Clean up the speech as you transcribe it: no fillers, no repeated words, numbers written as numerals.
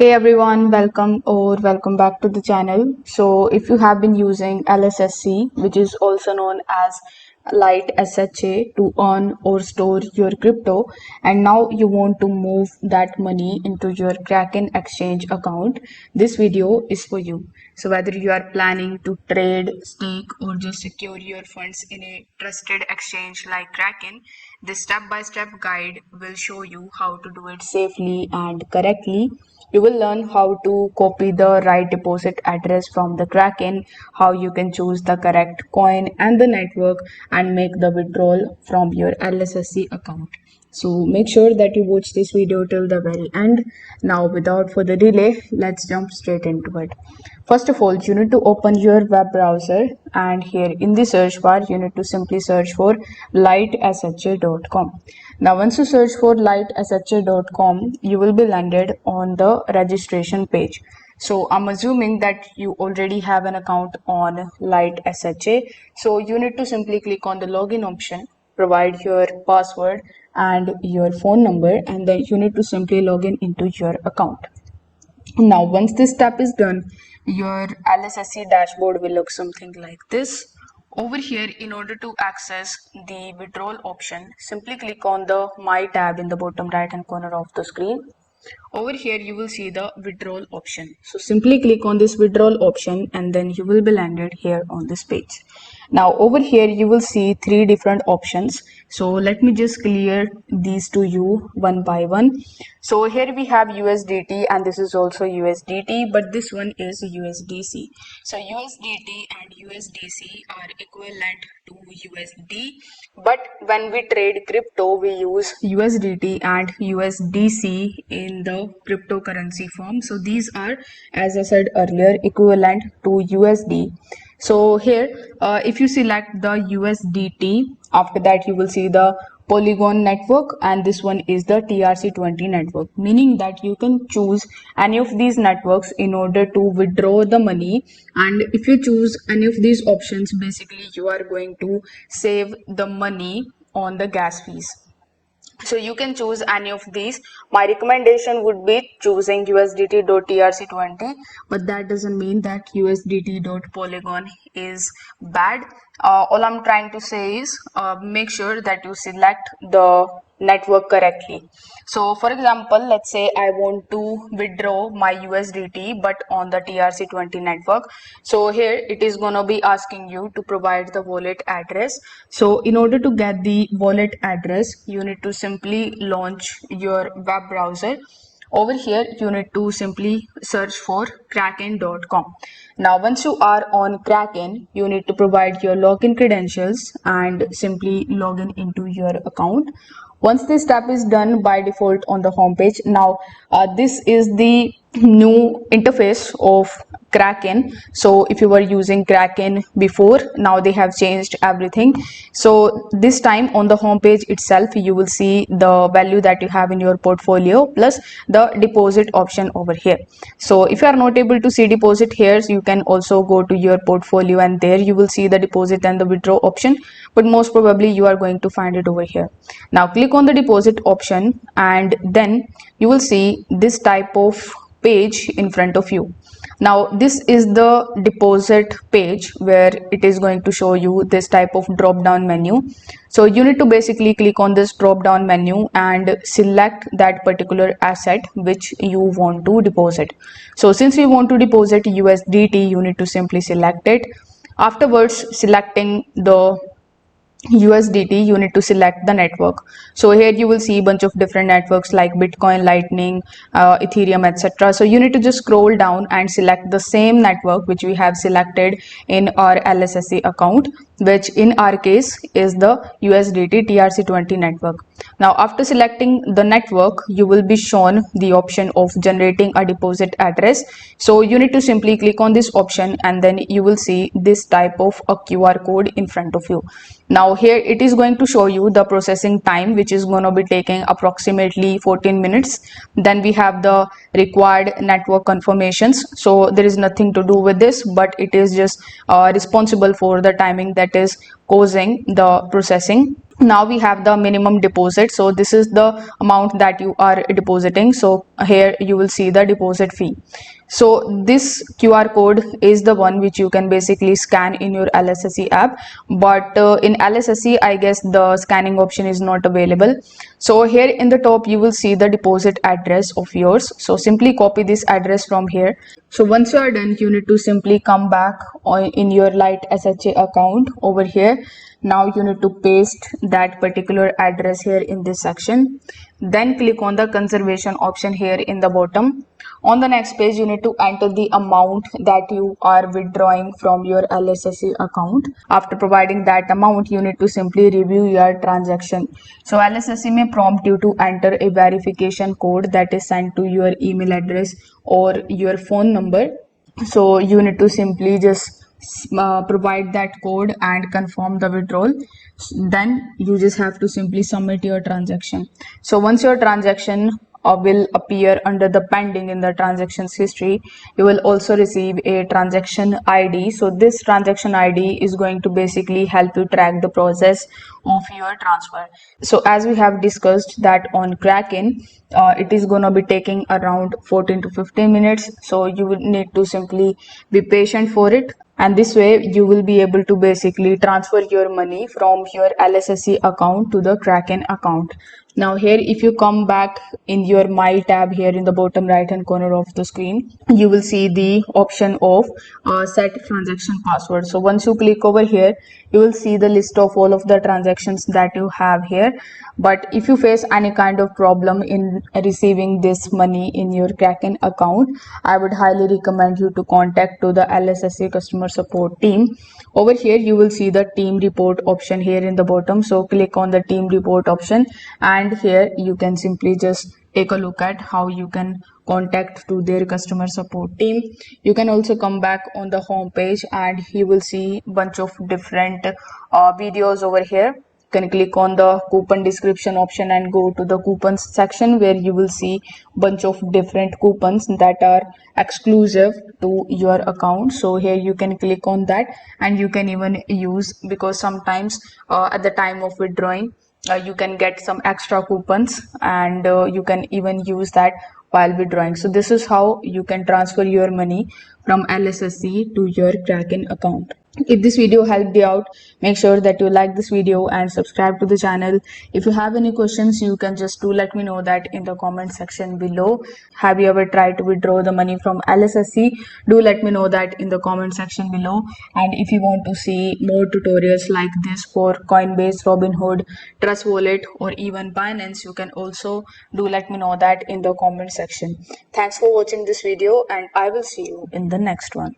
Hey everyone, welcome back to the channel. So if you have been using LSSC, which is also known as Light SHA, to earn or store your crypto, and now you want to move that money into your Kraken exchange account, this video is for you. So whether you are planning to trade, stake, or just secure your funds in a trusted exchange like Kraken, this step-by-step guide will show you how to do it safely and correctly. You will learn how to copy the right deposit address from the Kraken, how you can choose the correct coin and the network, and make the withdrawal from your LSSC account. So make sure that you watch this video till the very end. Now without further delay, let's jump straight into it. First of all, you need to open your web browser, and here in the search bar you need to simply search for lightsha.com. Now once you search for lightsha.com, you will be landed on the registration page. So I'm assuming that you already have an account on Light SHA. So you need to simply click on the login option, provide your password and your phone number, and then you need to simply log in into your account. Now once this step is done, your LSSC dashboard will look something like this. Over here, in order to access the withdrawal option, simply click on the My tab in the bottom right hand corner of the screen. Over here you will see the withdrawal option. So simply click on this withdrawal option and then you will be landed here on this page. Now over here you will see three different options. So let me just clear these to you one by one. So here we have USDT and this is also USDT, but this one is USDC. So USDT and USDC are equivalent to USD, but when we trade crypto we use USDT and USDC in the cryptocurrency form. So these are, as I said earlier, equivalent to USD. So here if you select the USDT, after that you will see the Polygon network, and this one is the TRC20 network, meaning that you can choose any of these networks in order to withdraw the money. And if you choose any of these options, basically you are going to save the money on the gas fees. So you can choose any of these. My recommendation would be choosing USDT.TRC20, but that doesn't mean that USDT.Polygon is bad. All I'm trying to say is make sure that you select the network correctly. So for example, let's say I want to withdraw my USDT but on the TRC20 network. So here it is gonna be asking you to provide the wallet address. So in order to get the wallet address, you need to simply launch your web browser. Over here you need to simply search for kraken.com. Now once you are on Kraken, you need to provide your login credentials and simply log in into your account. Once this step is done by default on the home page, now this is the new interface of Kraken. So if you were using Kraken before, now they have changed everything. So this time on the home page itself you will see the value that you have in your portfolio plus the deposit option over here. So if you are not able to see deposit here, so you can also go to your portfolio and there you will see the deposit and the withdraw option, but most probably you are going to find it over here. Now click on the deposit option and then you will see this type of page in front of you. Now this is the deposit page where it is going to show you this type of drop down menu. So you need to basically click on this drop down menu and select that particular asset which you want to deposit. So since we want to deposit USDT, you need to simply select it. Afterwards, selecting the USDT, you need to select the network. So here you will see a bunch of different networks like Bitcoin, Lightning, Ethereum, etc. So you need to just scroll down and select the same network which we have selected in our LSSC account, which in our case is the USDT TRC20 network. Now after selecting the network, you will be shown the option of generating a deposit address. So you need to simply click on this option and then you will see this type of a QR code in front of you. Now here it is going to show you the processing time, which is going to be taking approximately 14 minutes. Then we have the required network confirmations. So there is nothing to do with this, but it is just responsible for the timing that is causing the processing. Now we have the minimum deposit. So this is the amount that you are depositing. So here you will see the deposit fee. So this QR code is the one which you can basically scan in your LSSC app, but in LSSC I guess the scanning option is not available. So here in the top you will see the deposit address of yours. So simply copy this address from here. So once you are done, you need to simply come back in your Lite SHA account over here. Now you need to paste that particular address here in this section. Then click on the conservation option here in the bottom. On the next page, you need to enter the amount that you are withdrawing from your LSSC account. After providing that amount, you need to simply review your transaction. So LSSC may prompt you to enter a verification code that is sent to your email address or your phone number. So you need to simply just provide that code and confirm the withdrawal. Then you just have to simply submit your transaction. So once your transaction will appear under the pending in the transactions history, you will also receive a transaction ID. So this transaction ID is going to basically help you track the process of your transfer. So as we have discussed that on Kraken, it is going to be taking around 14 to 15 minutes. So you will need to simply be patient for it. And this way you will be able to basically transfer your money from your LSSC account to the Kraken account. Now here, if you come back in your My tab here in the bottom right hand corner of the screen, you will see the option of set transaction password. So once you click over here, you will see the list of all of the transactions that you have here. But if you face any kind of problem in receiving this money in your Kraken account, I would highly recommend you to contact to the LSSC customer support team. Over here you will see the team report option here in the bottom. So click on the team report option, and here you can simply just take a look at how you can contact to their customer support team. You can also come back on the home page and you will see bunch of different videos over here. You can click on the coupon description option and go to the coupons section, where you will see bunch of different coupons that are exclusive to your account. So here you can click on that and you can even use, because sometimes at the time of withdrawing you can get some extra coupons, and you can even use that while withdrawing. So this is how you can transfer your money from LSSC to your Kraken account. If this video helped you out, make sure that you like this video and subscribe to the channel. If you have any questions, you can just let me know that in the comment section below. Have you ever tried to withdraw the money from LSSC? Do let me know that in the comment section below. And if you want to see more tutorials like this for Coinbase, Robinhood, Trust Wallet, or even Binance, you can also do let me know that in the comment section. Thanks for watching this video, and I will see you in the next one.